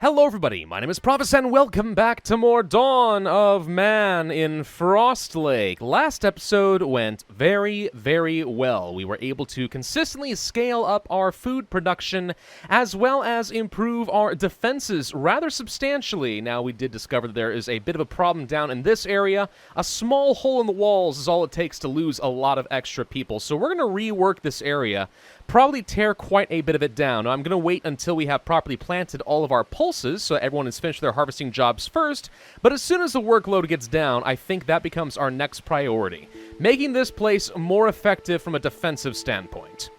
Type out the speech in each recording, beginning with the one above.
Hello everybody, my name is Pravus and welcome back to more Dawn of Man in Frostlake. Last episode went very, very well. We were able to consistently scale up our food production as well as improve our defenses rather substantially. Now we did discover that there is a bit of a problem down in this area. A small hole in the walls is all it takes to lose a lot of extra people. So we're going to rework this area. Probably tear quite a bit of it down. Now, I'm going to wait until we have properly planted all of our pulses so everyone has finished their harvesting jobs first, but as soon as the workload gets down, I think that becomes our next priority, making this place more effective from a defensive standpoint.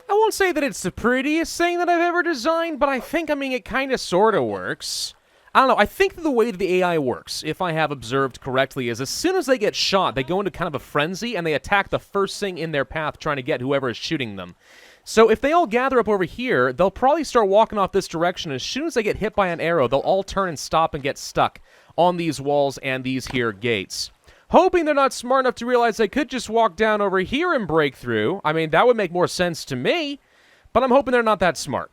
I won't say that it's the prettiest thing that I've ever designed, but I think, it kind of sort of works. I don't know, I think that the way that the AI works, if I have observed correctly, is as soon as they get shot, they go into kind of a frenzy and they attack the first thing in their path trying to get whoever is shooting them. So if they all gather up over here, they'll probably start walking off this direction. As soon as they get hit by an arrow, they'll all turn and stop and get stuck on these walls and these here gates. Hoping they're not smart enough to realize they could just walk down over here and break through. That would make more sense to me, but I'm hoping they're not that smart.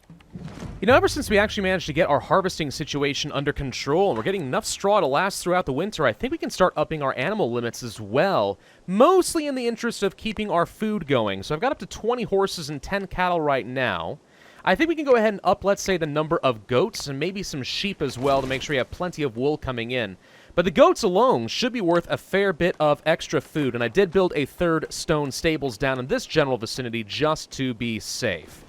You know, ever since we actually managed to get our harvesting situation under control and we're getting enough straw to last throughout the winter, I think we can start upping our animal limits as well, mostly in the interest of keeping our food going. So I've got up to 20 horses and 10 cattle right now. I think we can go ahead and up, let's say, the number of goats and maybe some sheep as well to make sure we have plenty of wool coming in. But the goats alone should be worth a fair bit of extra food, and I did build a third stone stables down in this general vicinity just to be safe.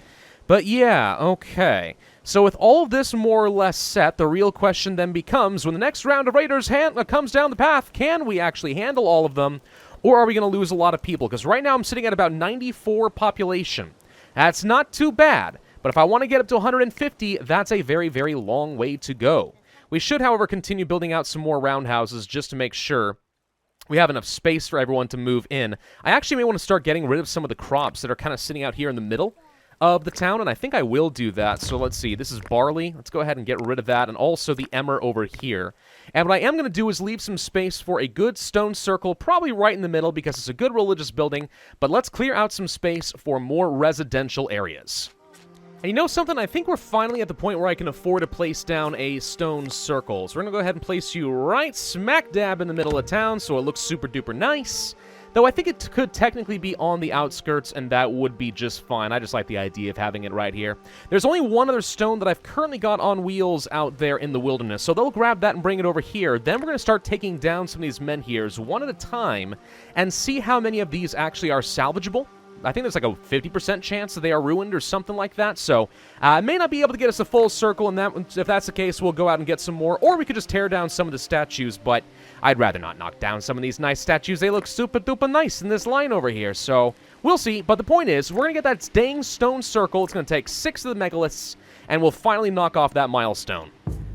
But yeah, okay. So with all of this more or less set, the real question then becomes, when the next round of raiders comes down the path, can we actually handle all of them, or are we going to lose a lot of people? Because right now I'm sitting at about 94 population. That's not too bad, but if I want to get up to 150, that's a very, very long way to go. We should, however, continue building out some more roundhouses just to make sure we have enough space for everyone to move in. I actually may want to start getting rid of some of the crops that are kind of sitting out here in the middle of the town, and I think I will do that. So let's see, this is barley. Let's go ahead and get rid of that, and also the emmer over here. And what I am going to do is leave some space for a good stone circle, probably right in the middle because it's a good religious building, but let's clear out some space for more residential areas. And you know something? I think we're finally at the point where I can afford to place down a stone circle. So we're going to go ahead and place you right smack dab in the middle of town so it looks super duper nice. Though I think it could technically be on the outskirts, and that would be just fine. I just like the idea of having it right here. There's only one other stone that I've currently got on wheels out there in the wilderness, so they'll grab that and bring it over here. Then we're going to start taking down some of these menhirs one at a time and see how many of these actually are salvageable. I think there's like a 50% chance that they are ruined or something like that, so I may not be able to get us a full circle, and if that's the case, we'll go out and get some more, or we could just tear down some of the statues, but I'd rather not knock down some of these nice statues. They look super duper nice in this line over here, so we'll see. But the point is, we're going to get that dang stone circle. It's going to take 6 of the megaliths, and we'll finally knock off that milestone.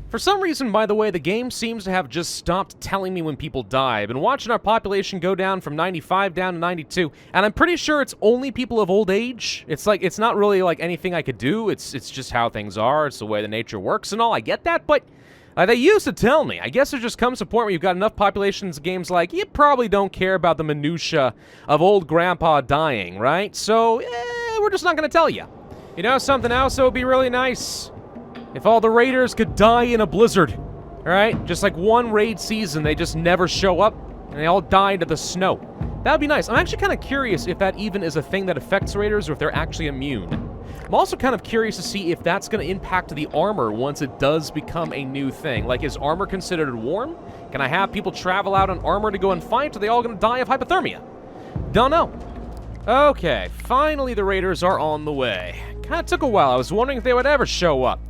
For some reason, by the way, the game seems to have just stopped telling me when people die. I've been watching our population go down from 95 down to 92, and I'm pretty sure it's only people of old age. It's not really like anything I could do. It's just how things are. It's the way the nature works and all. I get that, but they used to tell me. I guess there just comes a point where you've got enough populations in games like, you probably don't care about the minutia of old grandpa dying, right? So, we're just not going to tell you. You know something else that would be really nice? If all the raiders could die in a blizzard, alright? Just like one raid season, they just never show up, and they all die to the snow. That would be nice. I'm actually kind of curious if that even is a thing that affects raiders, or if they're actually immune. I'm also kind of curious to see if that's going to impact the armor once it does become a new thing. Like, is armor considered warm? Can I have people travel out on armor to go and fight? Are they all going to die of hypothermia? Don't know. Okay, finally the raiders are on the way. Kind of took a while. I was wondering if they would ever show up.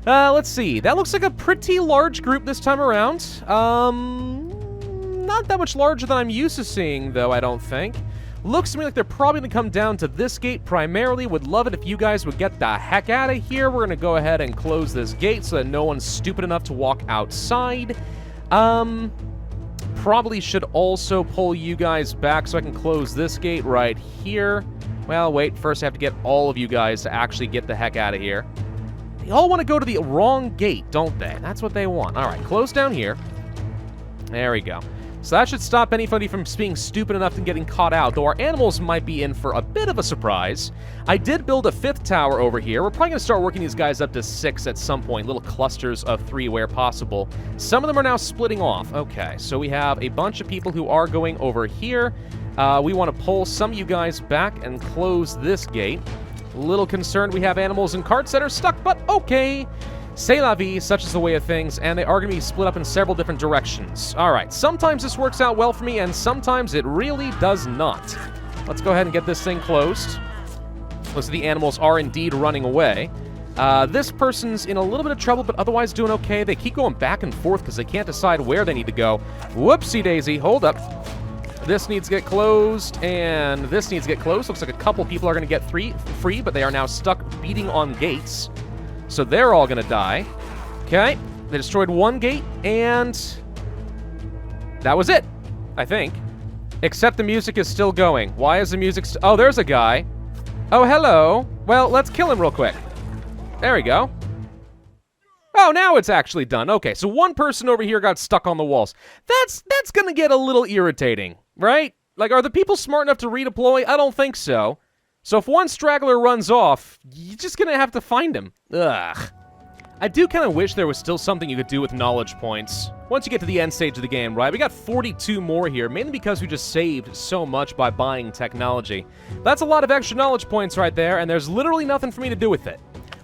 Let's see. That looks like a pretty large group this time around. Not that much larger than I'm used to seeing, though, I don't think. Looks to me like they're probably going to come down to this gate primarily. Would love it if you guys would get the heck out of here. We're going to go ahead and close this gate so that no one's stupid enough to walk outside. Probably should also pull you guys back so I can close this gate right here. Well, wait. First, I have to get all of you guys to actually get the heck out of here. They all want to go to the wrong gate, don't they? That's what they want. All right, close down here. There we go. So that should stop anybody from being stupid enough and getting caught out, though our animals might be in for a bit of a surprise. I did build a 5th tower over here. We're probably going to start working these guys up to 6 at some point, little clusters of 3 where possible. Some of them are now splitting off. Okay, so we have a bunch of people who are going over here. We want to pull some of you guys back and close this gate. A little concerned we have animals and carts that are stuck, but okay. C'est la vie, such is the way of things, and they are going to be split up in several different directions. Alright, sometimes this works out well for me, and sometimes it really does not. Let's go ahead and get this thing closed. Looks like the animals are indeed running away. This person's in a little bit of trouble, but otherwise doing okay. They keep going back and forth because they can't decide where they need to go. Whoopsie-daisy, hold up. This needs to get closed, and this needs to get closed. Looks like a couple people are going to get free, but they are now stuck beating on gates. So they're all going to die. Okay. They destroyed one gate, and that was it, I think. Except the music is still going. Why is the music oh, there's a guy. Oh, hello. Well, let's kill him real quick. There we go. Oh, now it's actually done. Okay, so one person over here got stuck on the walls. That's going to get a little irritating, right? Like, are the people smart enough to redeploy? I don't think so. So if one straggler runs off, you're just going to have to find him. Ugh. I do kind of wish there was still something you could do with knowledge points. Once you get to the end stage of the game, right? We got 42 more here, mainly because we just saved so much by buying technology. That's a lot of extra knowledge points right there, and there's literally nothing for me to do with it.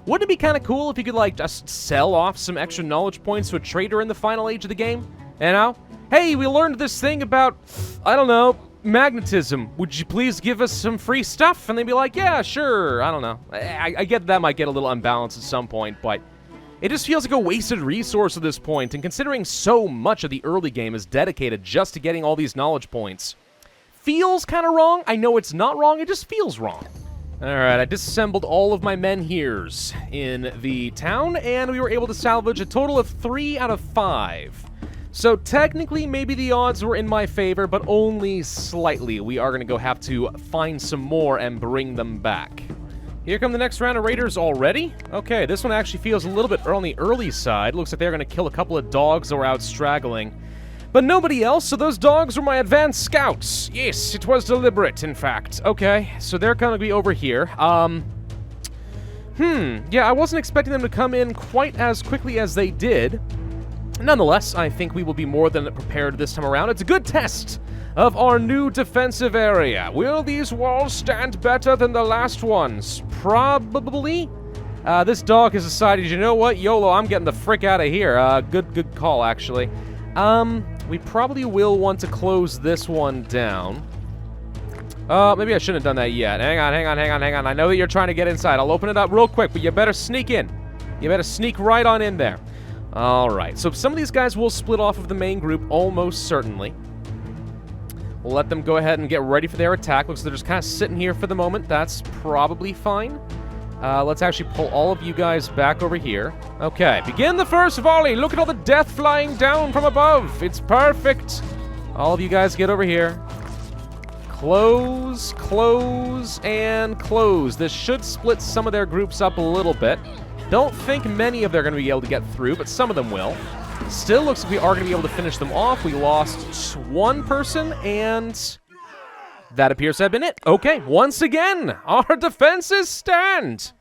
Wouldn't it be kind of cool if you could, like, just sell off some extra knowledge points to a trader in the final age of the game? You know? Hey, we learned this thing about, I don't know, magnetism. Would you please give us some free stuff? And they'd be like, yeah, sure. I don't know. I get that might get a little unbalanced at some point, but it just feels like a wasted resource at this point, and considering so much of the early game is dedicated just to getting all these knowledge points, feels kind of wrong. I know it's not wrong, it just feels wrong. Alright, I disassembled all of my men-heres in the town, and we were able to salvage a total of 3 out of 5. So technically, maybe the odds were in my favor, but only slightly. We are going to go have to find some more and bring them back. Here come the next round of raiders already. Okay, this one actually feels a little bit on the early side. Looks like they're going to kill a couple of dogs that were out straggling. But nobody else, so those dogs were my advanced scouts. Yes, it was deliberate, in fact. Okay, so they're going to be over here. Yeah, I wasn't expecting them to come in quite as quickly as they did. Nonetheless, I think we will be more than prepared this time around. It's a good test of our new defensive area. Will these walls stand better than the last ones? Probably. This dog has decided, you know what, YOLO, I'm getting the frick out of here. Good call, actually. We probably will want to close this one down. Maybe I shouldn't have done that yet. Hang on. I know that you're trying to get inside. I'll open it up real quick, but you better sneak in. You better sneak right on in there. Alright, so some of these guys will split off of the main group, almost certainly. We'll let them go ahead and get ready for their attack. Looks like they're just kind of sitting here for the moment. That's probably fine. Let's actually pull all of you guys back over here. Okay, begin the first volley. Look at all the death flying down from above. It's perfect. All of you guys get over here. Close, and close. This should split some of their groups up a little bit. Don't think many of them are going to be able to get through, but some of them will. Still looks like we are going to be able to finish them off. We lost one person, and that appears to have been it. Okay, once again, our defenses stand.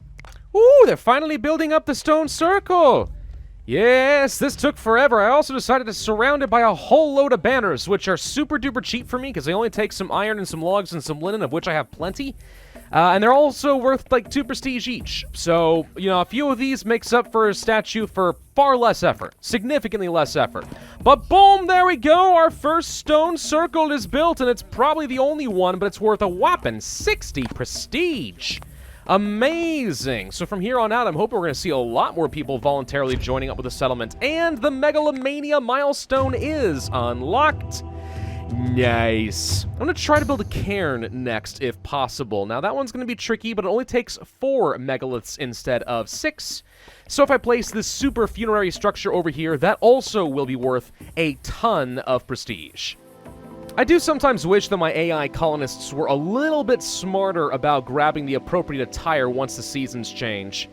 Ooh, they're finally building up the stone circle. Yes, this took forever. I also decided to surround it by a whole load of banners, which are super duper cheap for me because they only take some iron and some logs and some linen, of which I have plenty. And they're also worth like 2 prestige each. So, you know, a few of these makes up for a statue for far less effort. Significantly less effort. But boom, there we go. Our first stone circle is built, and it's probably the only one, but it's worth a whopping 60 prestige. Amazing. So from here on out, I'm hoping we're going to see a lot more people voluntarily joining up with the settlement. And the Megalomania milestone is unlocked. Nice. I'm going to try to build a cairn next, if possible. Now, that one's going to be tricky, but it only takes 4 megaliths instead of 6. So if I place this super funerary structure over here, that also will be worth a ton of prestige. I do sometimes wish that my AI colonists were a little bit smarter about grabbing the appropriate attire once the seasons change.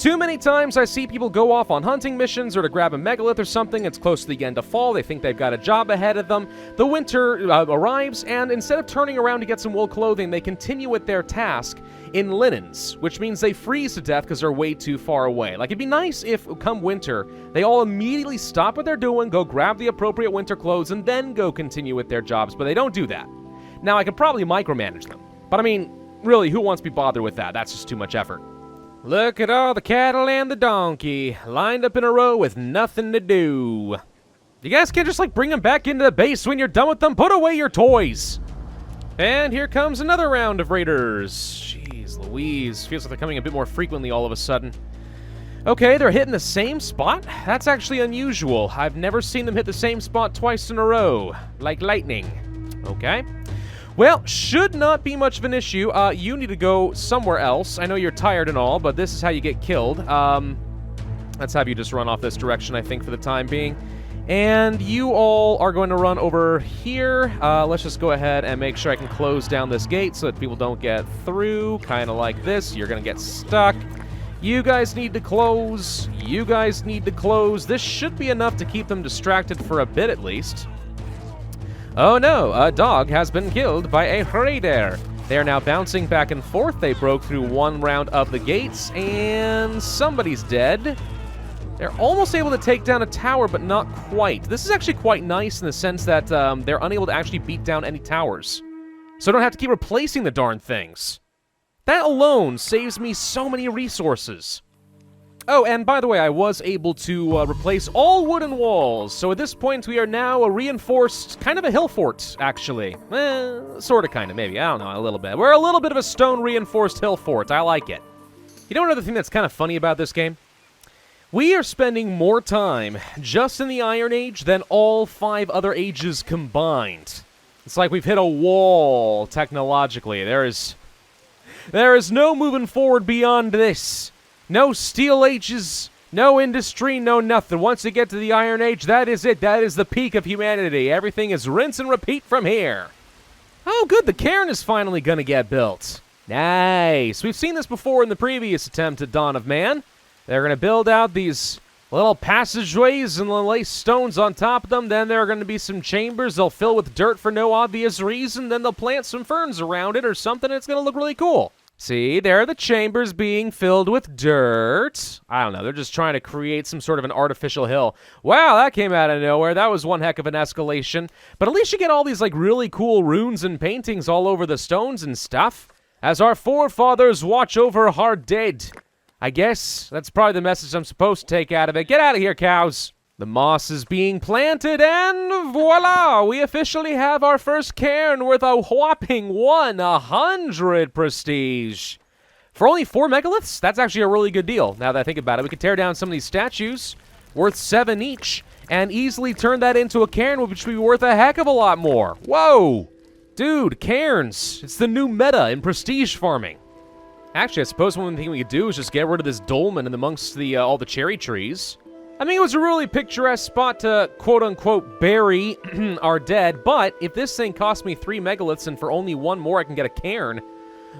Too many times I see people go off on hunting missions or to grab a megalith or something. It's close to the end of fall. They think they've got a job ahead of them. The winter arrives, and instead of turning around to get some wool clothing, they continue with their task in linens, which means they freeze to death because they're way too far away. Like, it'd be nice if, come winter, they all immediately stop what they're doing, go grab the appropriate winter clothes, and then go continue with their jobs, but they don't do that. Now, I could probably micromanage them, but I mean, really, who wants to be bothered with that? That's just too much effort. Look at all the cattle and the donkey, lined up in a row with nothing to do. You guys can't just, like, bring them back into the base when you're done with them? Put away your toys! And here comes another round of raiders. Jeez Louise, feels like they're coming a bit more frequently all of a sudden. Okay, they're hitting the same spot? That's actually unusual. I've never seen them hit the same spot twice in a row. Like lightning. Okay. Well, should not be much of an issue. You need to go somewhere else. I know you're tired and all, but this is how you get killed. Let's have you just run off this direction, I think, for the time being. And you all are going to run over here. Let's just go ahead and make sure I can close down this gate so that people don't get through. Kind of like this. You're going to get stuck. You guys need to close. You guys need to close. This should be enough to keep them distracted for a bit at least. Oh no, a dog has been killed by a raider. They are now bouncing back and forth. They broke through one round of the gates, and somebody's dead. They're almost able to take down a tower, but not quite. This is actually quite nice in the sense that they're unable to actually beat down any towers. So I don't have to keep replacing the darn things. That alone saves me so many resources. Oh, and by the way, I was able to replace all wooden walls. So at this point, we are now a reinforced, kind of a Hillfort, actually. Sort of, kind of, maybe. I don't know, a little bit. We're a little bit of a stone-reinforced Hillfort. I like it. You know another thing that's kind of funny about this game? We are spending more time just in the Iron Age than all 5 other ages combined. It's like we've hit a wall, technologically. There is no moving forward beyond this. No Steel Ages, no industry, no nothing. Once you get to the Iron Age, that is it. That is the peak of humanity. Everything is rinse and repeat from here. Oh, good. The cairn is finally going to get built. Nice. We've seen this before in the previous attempt at Dawn of Man. They're going to build out these little passageways and lay stones on top of them. Then there are going to be some chambers they'll fill with dirt for no obvious reason. Then they'll plant some ferns around it or something. And it's going to look really cool. See, there are the chambers being filled with dirt. I don't know, they're just trying to create some sort of an artificial hill. Wow, that came out of nowhere. That was one heck of an escalation. But at least you get all these, like, really cool runes and paintings all over the stones and stuff. As our forefathers watch over our dead. I guess that's probably the message I'm supposed to take out of it. Get out of here, cows. The moss is being planted, and voila! We officially have our first cairn worth a whopping 100 prestige. For only 4 megaliths? That's actually a really good deal, now that I think about it. We could tear down some of these statues, worth 7 each, and easily turn that into a cairn, which would be worth a heck of a lot more. Whoa! Dude, cairns. It's the new meta in prestige farming. Actually, I suppose one thing we could do is just get rid of this dolmen and amongst all the cherry trees. I mean, it was a really picturesque spot to, quote-unquote, bury our dead, but if this thing cost me 3 megaliths and for only 1 more I can get a cairn,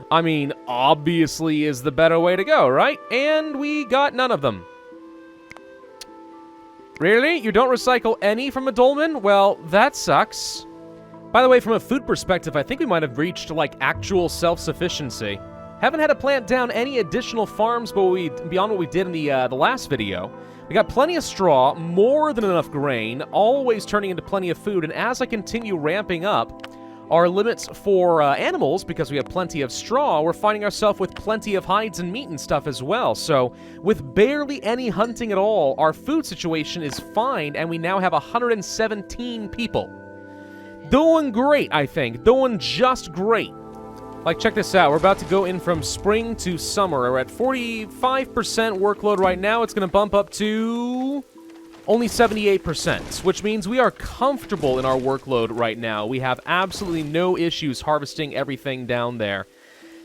I mean, obviously is the better way to go, right? And we got none of them. Really? You don't recycle any from a dolmen? Well, that sucks. By the way, from a food perspective, I think we might have reached, like, actual self-sufficiency. Haven't had to plant down any additional farms beyond what we did in the last video. We got plenty of straw, more than enough grain, always turning into plenty of food, and as I continue ramping up our limits for animals, because we have plenty of straw, we're finding ourselves with plenty of hides and meat and stuff as well. So, with barely any hunting at all, our food situation is fine, and we now have 117 people. Doing great, I think. Doing just great. Like, check this out. We're about to go in from spring to summer. We're at 45% workload right now. It's going to bump up to only 78%, which means we are comfortable in our workload right now. We have absolutely no issues harvesting everything down there.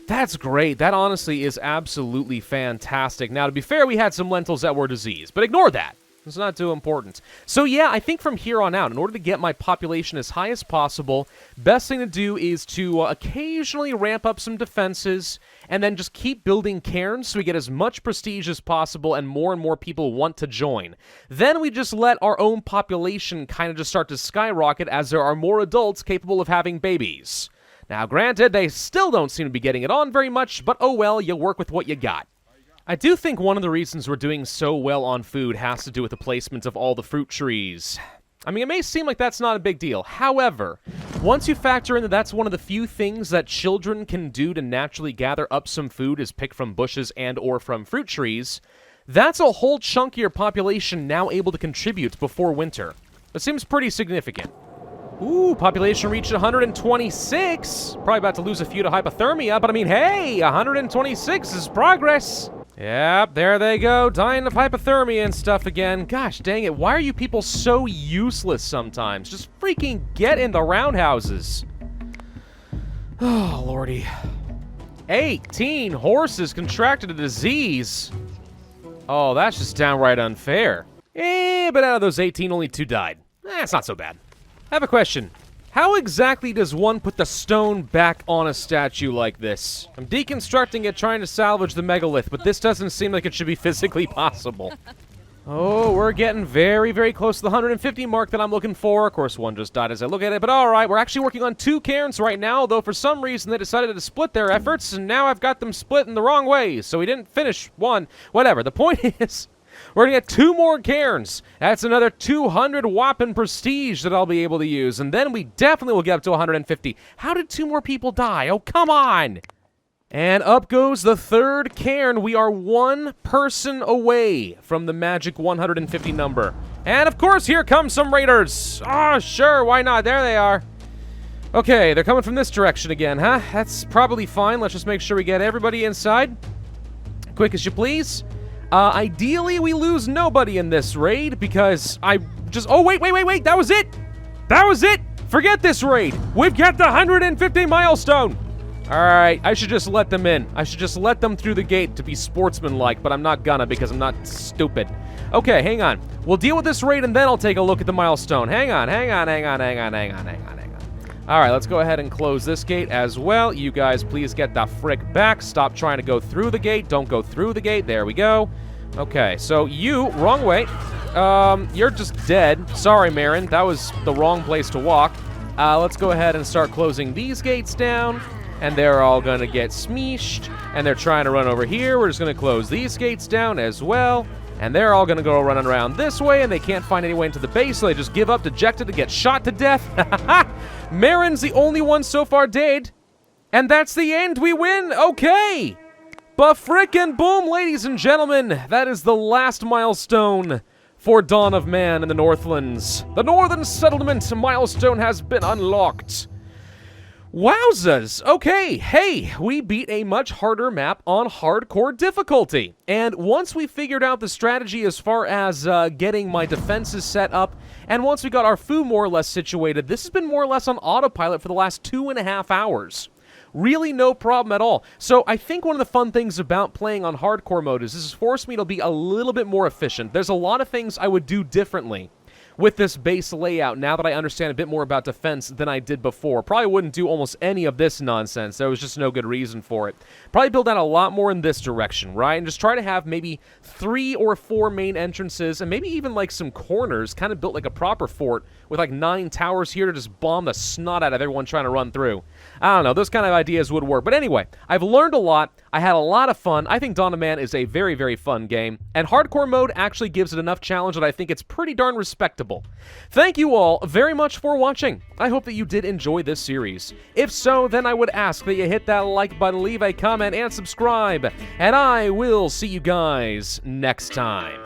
That's great. That honestly is absolutely fantastic. Now, to be fair, we had some lentils that were diseased, but ignore that. It's not too important. So yeah, I think from here on out, in order to get my population as high as possible, best thing to do is to occasionally ramp up some defenses, and then just keep building cairns so we get as much prestige as possible and more people want to join. Then we just let our own population kind of just start to skyrocket as there are more adults capable of having babies. Now, granted, they still don't seem to be getting it on very much, but oh well, you work with what you got. I do think one of the reasons we're doing so well on food has to do with the placement of all the fruit trees. I mean, it may seem like that's not a big deal. However, once you factor in that that's one of the few things that children can do to naturally gather up some food is pick from bushes and or from fruit trees, that's a whole chunk of your population now able to contribute before winter. That seems pretty significant. Ooh, population reached 126. Probably about to lose a few to hypothermia, but I mean, hey, 126 is progress. Yep, there they go, dying of hypothermia and stuff again. Gosh dang it, why are you people so useless sometimes? Just freaking get in the roundhouses. Oh, lordy. 18 horses contracted a disease. Oh, that's just downright unfair. But out of those 18, only 2 died. It's not so bad. I have a question. How exactly does one put the stone back on a statue like this? I'm deconstructing it, trying to salvage the megalith, but this doesn't seem like it should be physically possible. Oh, we're getting very close to the 150 mark that I'm looking for. Of course, one just died as I look at it, but alright, we're actually working on 2 cairns right now, though for some reason they decided to split their efforts, and now I've got them split in the wrong way, so we didn't finish one. Whatever, the point is, we're gonna get 2 more cairns. That's another 200 whopping prestige that I'll be able to use, and then we definitely will get up to 150. How did 2 more people die? Oh, come on! And up goes the 3rd cairn. We are 1 person away from the magic 150 number. And of course, here come some raiders. Ah, sure, why not? There they are. Okay, they're coming from this direction again, huh? That's probably fine. Let's just make sure we get everybody inside. Quick as you please. Ideally, we lose nobody in this raid because I just... Oh, wait, that was it! That was it! Forget this raid! We've got the 150 milestone! Alright, I should just let them in. I should just let them through the gate to be sportsmanlike, but I'm not gonna because I'm not stupid. Okay, hang on. We'll deal with this raid and then I'll take a look at the milestone. Hang on. Alright, let's go ahead and close this gate as well. You guys, please get the frick back. Stop trying to go through the gate. Don't go through the gate. There we go. Okay, so you, wrong way. You're just dead. Sorry, Marin. That was the wrong place to walk. Let's go ahead and start closing these gates down. And they're all going to get smeeshed. And they're trying to run over here. We're just going to close these gates down as well. And they're all going to go running around this way, and they can't find any way into the base, so they just give up, dejected, to get shot to death. Marin's the only one so far dead. And that's the end. We win. Okay. But frickin' boom, ladies and gentlemen. That is the last milestone for Dawn of Man in the Northlands. The Northern Settlement milestone has been unlocked. Wowzas! Okay, hey, we beat a much harder map on hardcore difficulty. And once we figured out the strategy as far as getting my defenses set up, and once we got our food more or less situated, this has been more or less on autopilot for the last 2.5 hours. Really no problem at all. So I think one of the fun things about playing on hardcore mode is this has forced me to be a little bit more efficient. There's a lot of things I would do differently with this base layout now that I understand a bit more about defense than I did before. Probably wouldn't do almost any of this nonsense. There was just no good reason for it. Probably build out a lot more in this direction, right? And just try to have maybe 3 or 4 main entrances and maybe even like some corners, kind of built like a proper fort with like 9 towers here to just bomb the snot out of everyone trying to run through. I don't know, those kind of ideas would work. But anyway, I've learned a lot. I had a lot of fun. I think Dawn of Man is a very, very fun game. And hardcore mode actually gives it enough challenge that I think it's pretty darn respectable. Thank you all very much for watching. I hope that you did enjoy this series. If so, then I would ask that you hit that like button, leave a comment, and subscribe. And I will see you guys next time.